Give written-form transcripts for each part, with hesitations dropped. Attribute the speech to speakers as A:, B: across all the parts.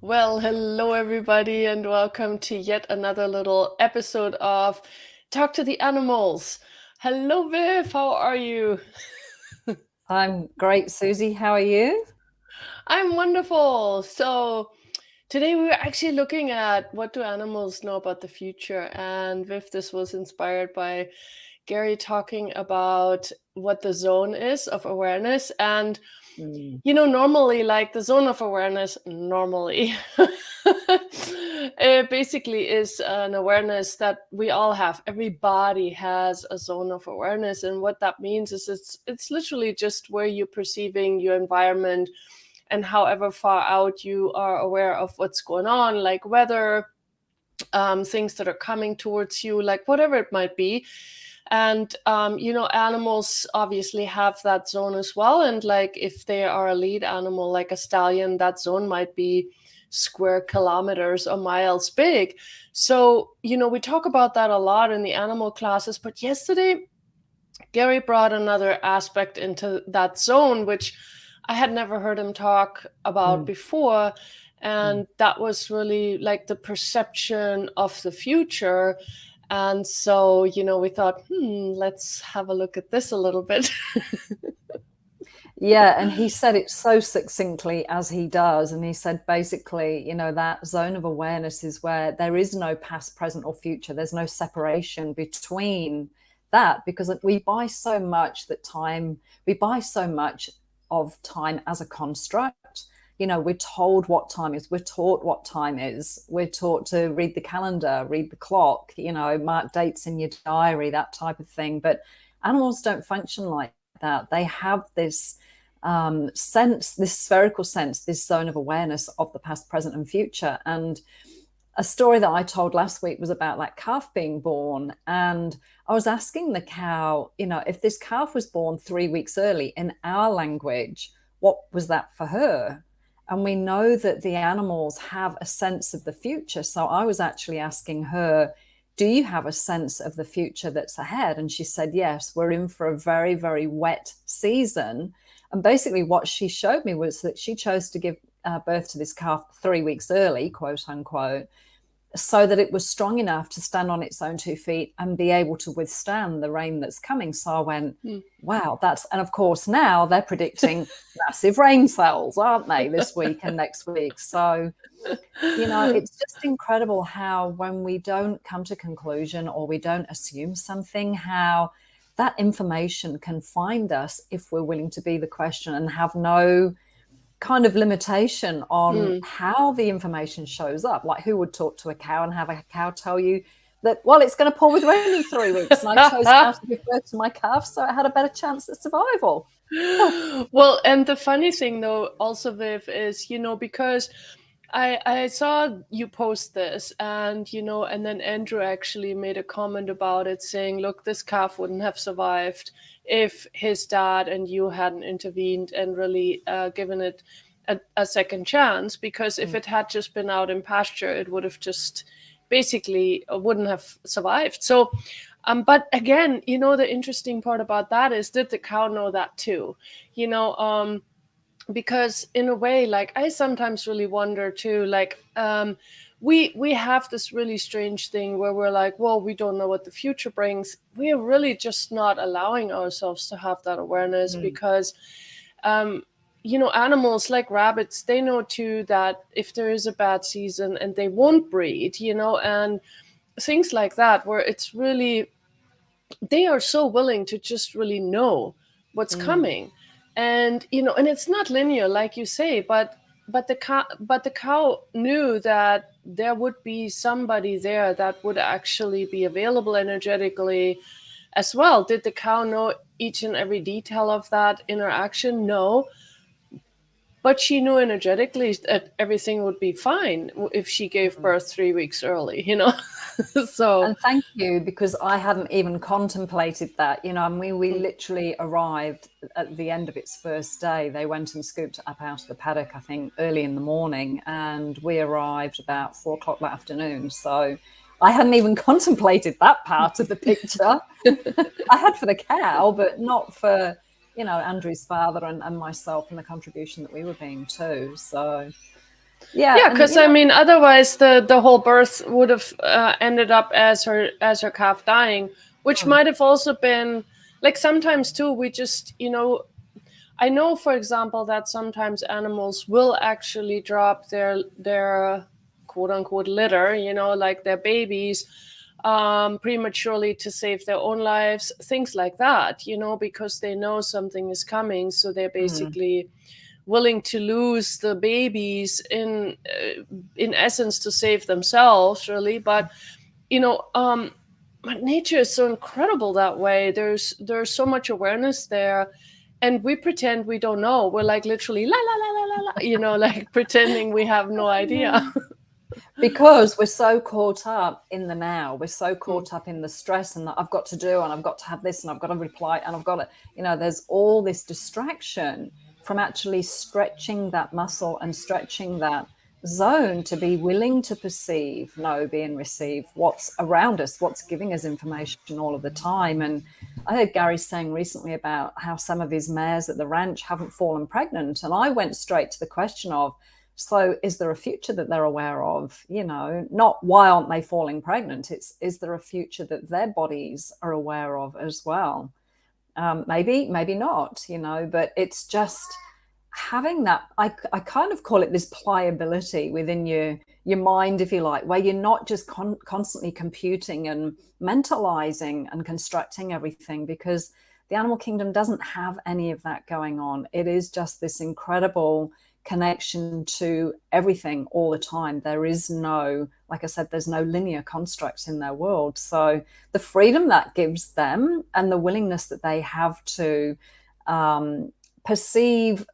A: Well, hello everybody, and welcome to yet another little episode of Talk to the Animals. Hello, Viv, how are you?
B: I'm great, Susie. How are you?
A: I'm wonderful. So, today we were actually looking at what do animals know about the future, and Viv, this was inspired by Gary talking about what the zone is of awareness. And
B: Mm.
A: normally, like the zone of awareness, normally, it basically is an awareness that we all have. Everybody has a zone of awareness, and what that means is it's literally just where you're perceiving your environment, and however far out you are aware of what's going on, like weather, things that are coming towards you, like whatever it might be. And animals obviously have that zone as well, and like if they are a lead animal like a stallion, that zone might be square kilometers or miles big. So we talk about that a lot in the animal classes, but yesterday Gary brought another aspect into that zone, which I had never heard him talk about
B: Mm.
A: before.
B: Mm.
A: And that was really like the perception of the future. And so, we thought, let's have a look at this a little bit.
B: Yeah, and he said it so succinctly as he does. And he said basically, that zone of awareness is where there is no past, present, or future. There's no separation between that because we buy so much we buy so much of time as a construct. We're told what time is, we're taught what time is, we're taught to read the calendar, read the clock, mark dates in your diary, that type of thing. But animals don't function like that. They have this sense, this spherical sense, this zone of awareness of the past, present, and future. And a story that I told last week was about that calf being born. And I was asking the cow, if this calf was born 3 weeks early in our language, what was that for her? And we know that the animals have a sense of the future. So I was actually asking her, do you have a sense of the future that's ahead? And she said, yes, we're in for a very, very wet season. And basically, what she showed me was that she chose to give birth to this calf 3 weeks early, quote unquote, so that it was strong enough to stand on its own 2 feet and be able to withstand the rain that's coming. So I went, wow, and of course now they're predicting massive rain cells, aren't they, this week and next week? So, it's just incredible how when we don't come to conclusion or we don't assume something, how that information can find us if we're willing to be the question and have no kind of limitation on
A: Hmm.
B: how the information shows up. Like, who would talk to a cow and have a cow tell you that, well, it's going to pour with rain in 3 weeks, and I chose now to give birth to my calf, so it had a better chance at survival.
A: Well, and the funny thing though, also Viv, is because I saw you post this, and and then Andrew actually made a comment about it, saying, "Look, this calf wouldn't have survived if his dad and you hadn't intervened and really given it a second chance. Because if
B: Mm.
A: it had just been out in pasture, it would have just basically wouldn't have survived." So but again, the interesting part about that is, did the cow know that too? You know, because in a way, like I sometimes really wonder too, like we have this really strange thing where we're like, well, we don't know what the future brings. We're really just not allowing ourselves to have that awareness,
B: Mm.
A: because animals like rabbits, they know too that if there is a bad season and they won't breed, and things like that, where it's really, they are so willing to just really know what's
B: Mm.
A: coming. And and it's not linear like you say, but the cow knew that there would be somebody there that would actually be available energetically as well. Did the cow know each and every detail of that interaction? No, but she knew energetically that everything would be fine if she gave
B: Mm.
A: birth 3 weeks early. So
B: And thank you, because I hadn't even contemplated that. I mean, we literally arrived at the end of its first day. They went and scooped it up out of the paddock, I think, early in the morning, and we arrived about 4 o'clock that afternoon. So I hadn't even contemplated that part of the picture. I had for the cow, but not for, Andrew's father and myself and the contribution that we were being too. So Yeah,
A: Yeah,
B: and
A: because I mean, otherwise the whole birth would have ended up as her calf dying, which
B: mm,
A: might have also been like sometimes too. We just I know, for example, that sometimes animals will actually drop their quote unquote litter, like their babies, prematurely to save their own lives, things like that, because they know something is coming, so they're
B: mm,
A: basically willing to lose the babies in essence to save themselves, really. But you know um but nature is so incredible that way. There's so much awareness there, and we pretend we don't know. We're like literally la la la la la la, like pretending we have no idea.
B: because we're so caught up in the now, we're so
A: Mm.
B: caught up in the stress and that I've got to do and I've got to have this and I've got to reply and I've got to, there's all this distraction from actually stretching that muscle and stretching that zone to be willing to perceive, know, be, and receive what's around us, what's giving us information all of the time. And I heard Gary saying recently about how some of his mares at the ranch haven't fallen pregnant, and I went straight to the question of, so is there a future that they're aware of? Not why aren't they falling pregnant? It's, is there a future that their bodies are aware of as well? Maybe, maybe not, but it's just having that. I kind of call it this pliability within your mind, if you like, where you're not just constantly computing and mentalizing and constructing everything, because the animal kingdom doesn't have any of that going on. It is just this incredible connection to everything all the time. There is no, like I said, there's no linear constructs in their world. So the freedom that gives them and the willingness that they have to perceive,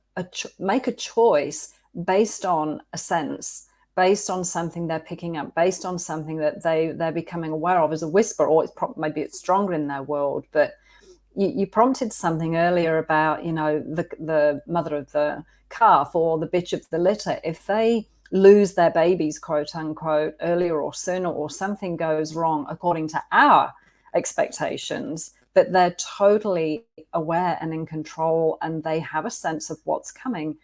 B: make a choice based on a sense, based on something they're picking up, based on something that they're becoming aware of as a whisper, or maybe it's stronger in their world. But you prompted something earlier about, the mother of the calf or the bitch of the litter. If they lose their babies, quote unquote, earlier or sooner, or something goes wrong according to our expectations, but they're totally aware and in control and they have a sense of what's coming,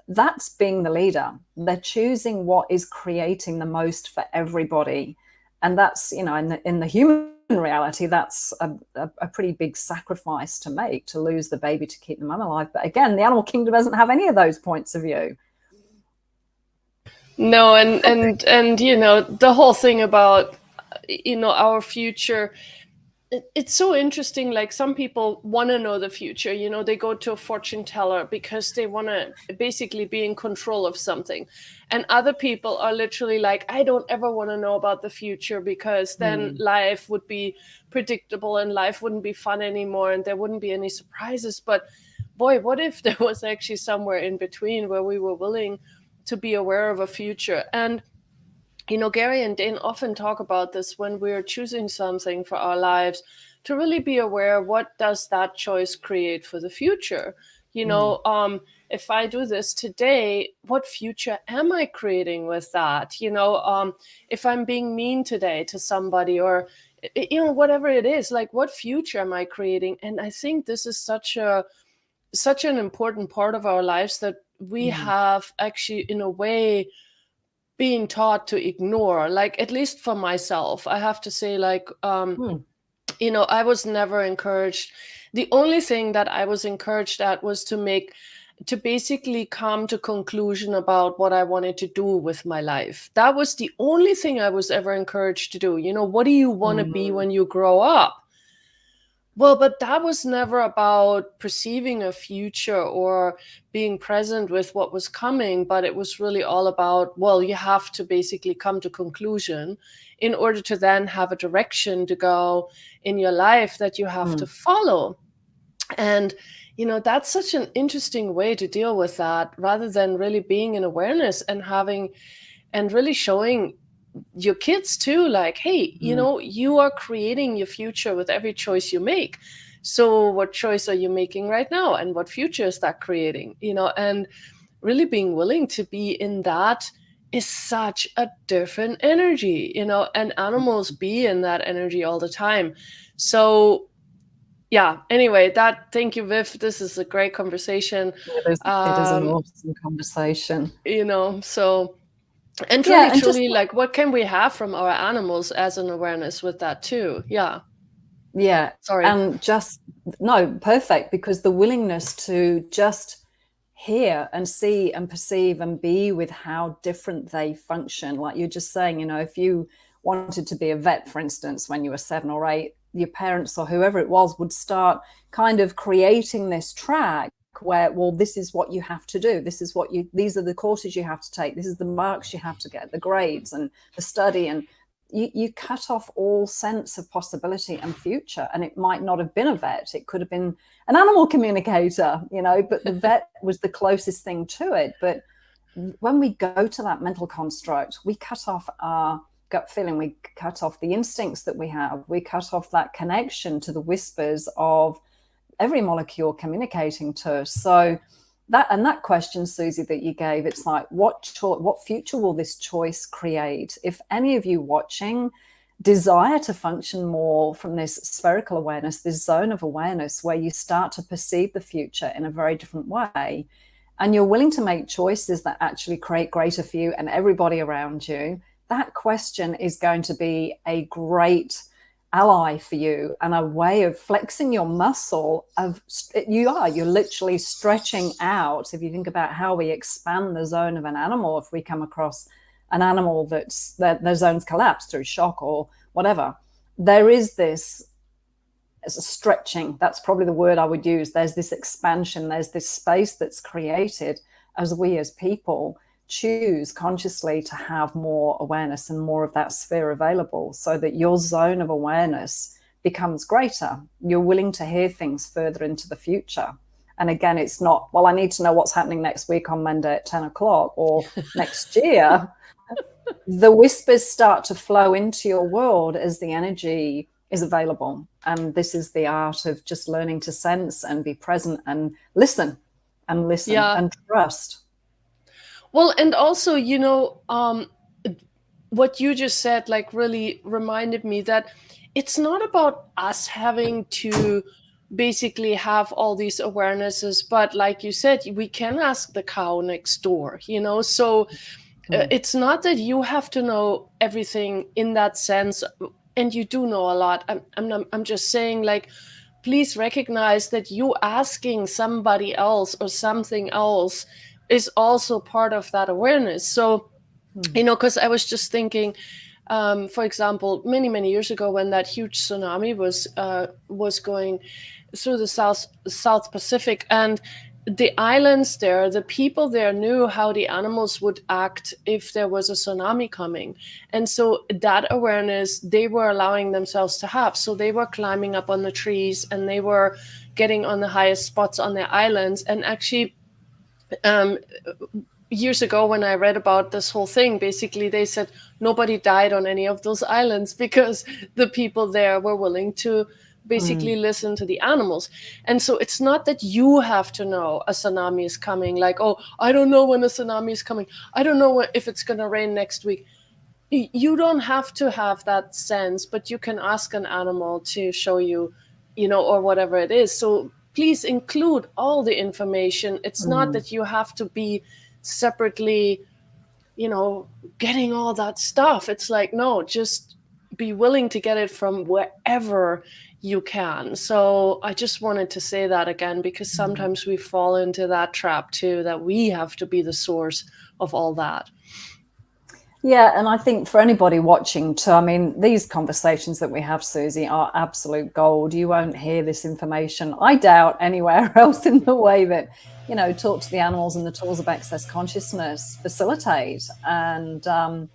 B: that's being the leader. They're choosing what is creating the most for everybody. And that's, in the human reality, that's a pretty big sacrifice to make, to lose the baby to keep the mum alive. But again, the animal kingdom doesn't have any of those points of view.
A: No, and the whole thing about our future, it's so interesting. Like some people want to know the future, they go to a fortune teller because they want to basically be in control of something, and other people are literally like, I don't ever want to know about the future, because then life would be predictable and life wouldn't be fun anymore and there wouldn't be any surprises. But boy, what if there was actually somewhere in between where we were willing to be aware of a future? And Gary and Dane often talk about this when we're choosing something for our lives, to really be aware, what does that choice create for the future? If I do this today, what future am I creating with that? If I'm being mean today to somebody, or whatever it is, like, what future am I creating? And I think this is such an important part of our lives that we have actually, in a way, being taught to ignore. Like, at least for myself, I have to say, like, I was never encouraged. The only thing that I was encouraged at was to basically come to conclusion about what I wanted to do with my life. That was the only thing I was ever encouraged to do. What do you want to be when you grow up? Well, but that was never about perceiving a future or being present with what was coming, but it was really all about, well, you have to basically come to conclusion in order to then have a direction to go in your life that you have to follow. And that's such an interesting way to deal with that, rather than really being in awareness and having and really showing your kids too, like, hey, you are creating your future with every choice you make. So what choice are you making right now, and what future is that creating? And really being willing to be in that is such a different energy, and animals be in that energy all the time. So yeah, anyway, thank you, Viv. This is a great conversation.
B: It is an awesome conversation.
A: So And
B: Yeah,
A: truly,
B: and just
A: truly, like, what can we have from our animals as an awareness with that too? Yeah.
B: yeah,
A: Sorry.
B: and just no, perfect, because the willingness to just hear and see and perceive and be with how different they function. Like you're just saying, you know, if you wanted to be a vet, for instance, when you were 7 or 8, your parents or whoever it was would start kind of creating this track where, well, this is what you have to do. This is what you, these are the courses you have to take. This is the marks you have to get, the grades and the study. And you cut off all sense of possibility and future. And it might not have been a vet. It could have been an animal communicator, you know, but the vet was the closest thing to it. But when we go to that mental construct, we cut off our gut feeling, we cut off the instincts that we have, we cut off that connection to the whispers of every molecule communicating to us. So that question, Suzy, that you gave, it's like, what future will this choice create? If any of you watching desire to function more from this spherical awareness, this zone of awareness where you start to perceive the future in a very different way, and you're willing to make choices that actually create greater for you and everybody around you, that question is going to be a great ally for you and a way of flexing your muscle of you're literally stretching out. If you think about how we expand the zone of an animal, if we come across an animal that's their zones collapse through shock or whatever, there is this as a stretching. That's probably the word I would use. There's this expansion, there's this space that's created as we as people choose consciously to have more awareness and more of that sphere available, so that your zone of awareness becomes greater. You're willing to hear things further into the future. And again, it's not, well, I need to know what's happening next week on Monday at 10 o'clock or next year. The whispers start to flow into your world as the energy is available. And this is the art of just learning to sense and be present and listen
A: Yeah.
B: and trust.
A: Well, and also, what you just said, like, really reminded me that it's not about us having to basically have all these awarenesses, but like you said, we can ask the cow next door, so it's not that you have to know everything in that sense, and you do know a lot. I'm just saying, like, please recognize that you asking somebody else or something else is also part of that awareness. So, because I was just thinking, for example, many, many years ago, when that huge tsunami was going through the South Pacific, and the islands there, the people there knew how the animals would act if there was a tsunami coming. And so that awareness they were allowing themselves to have. So they were climbing up on the trees and they were getting on the highest spots on their islands. And actually, years ago, when I read about this whole thing, basically they said nobody died on any of those islands because the people there were willing to basically listen to the animals. And so it's not that you have to know a tsunami is coming, like, oh, I don't know when a tsunami is coming, I don't know if it's going to rain next week. You don't have to have that sense, but you can ask an animal to show you, or whatever it is. So please include all the information. It's not that you have to be separately, getting all that stuff. It's like, no, just be willing to get it from wherever you can. So I just wanted to say that again, because sometimes we fall into that trap too, that we have to be the source of all that.
B: Yeah, and I think for anybody watching too, I mean, these conversations that we have, Suzy, are absolute gold. You won't hear this information, I doubt, anywhere else in the way that, Talk to the Animals and the Tools of Access Consciousness facilitate. And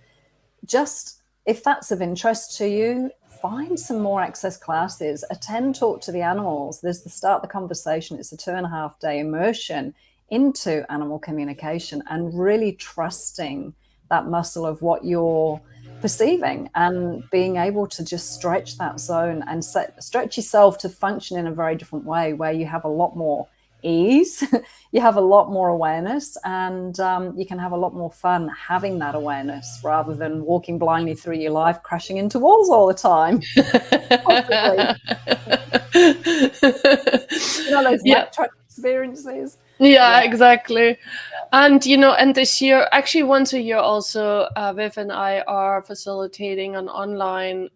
B: just if that's of interest to you, find some more access classes, attend Talk to the Animals. There's the Start the Conversation. It's a 2.5-day immersion into animal communication and really trusting that muscle of what you're perceiving and being able to just stretch that zone and stretch yourself to function in a very different way, where you have a lot more ease, you have a lot more awareness, and you can have a lot more fun having that awareness rather than walking blindly through your life, crashing into walls all the time. Those
A: Yeah.
B: track experiences.
A: Yeah, exactly. And and this year, actually once a year also, Viv and I are facilitating an online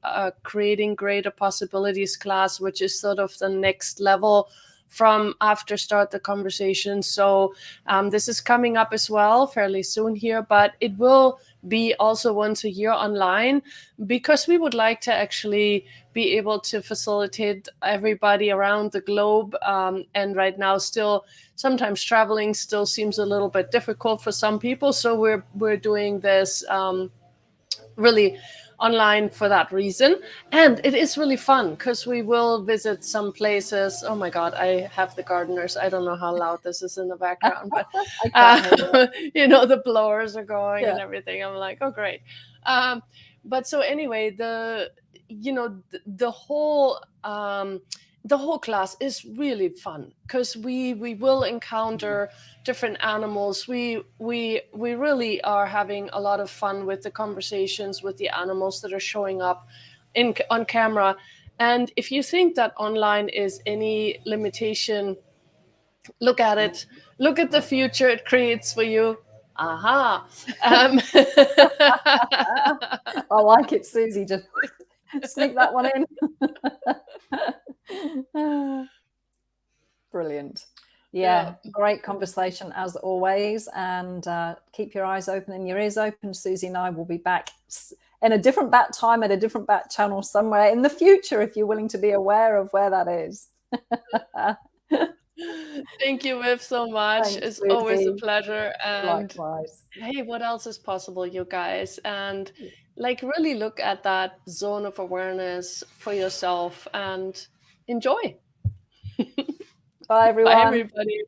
A: creating greater possibilities class, which is sort of the next level from after start the conversation. So this is coming up as well fairly soon here, but it will be also once a year online, because we would like to actually be able to facilitate everybody around the globe. And right now still sometimes traveling still seems a little bit difficult for some people, so we're doing this really online for that reason. And it is really fun because we will visit some places. Oh my god, I have the gardeners. I don't know how loud this is in the background, but
B: I can't hear it.
A: the blowers are going
B: Yeah.
A: and everything. I'm like, oh great. But so anyway, the whole the whole class is really fun because we will encounter different animals. We really are having a lot of fun with the conversations with the animals that are showing up on camera. And if you think that online is any limitation, look at it. Look at the future it creates for you. Aha.
B: I like it, Susie. Just sneak that one in. Brilliant.
A: Yeah.
B: Yeah, great conversation as always. And keep your eyes open and your ears open. Susie and I will be back in a different bat time at a different bat channel somewhere in the future, if you're willing to be aware of where that is.
A: Thank you, Viv, so much.
B: Thanks,
A: It's always a
B: Susie.
A: pleasure. And
B: Likewise.
A: hey, what else is possible, you guys? And like really look at that zone of awareness for yourself and enjoy.
B: Bye,
A: Bye,
B: everyone.
A: everybody.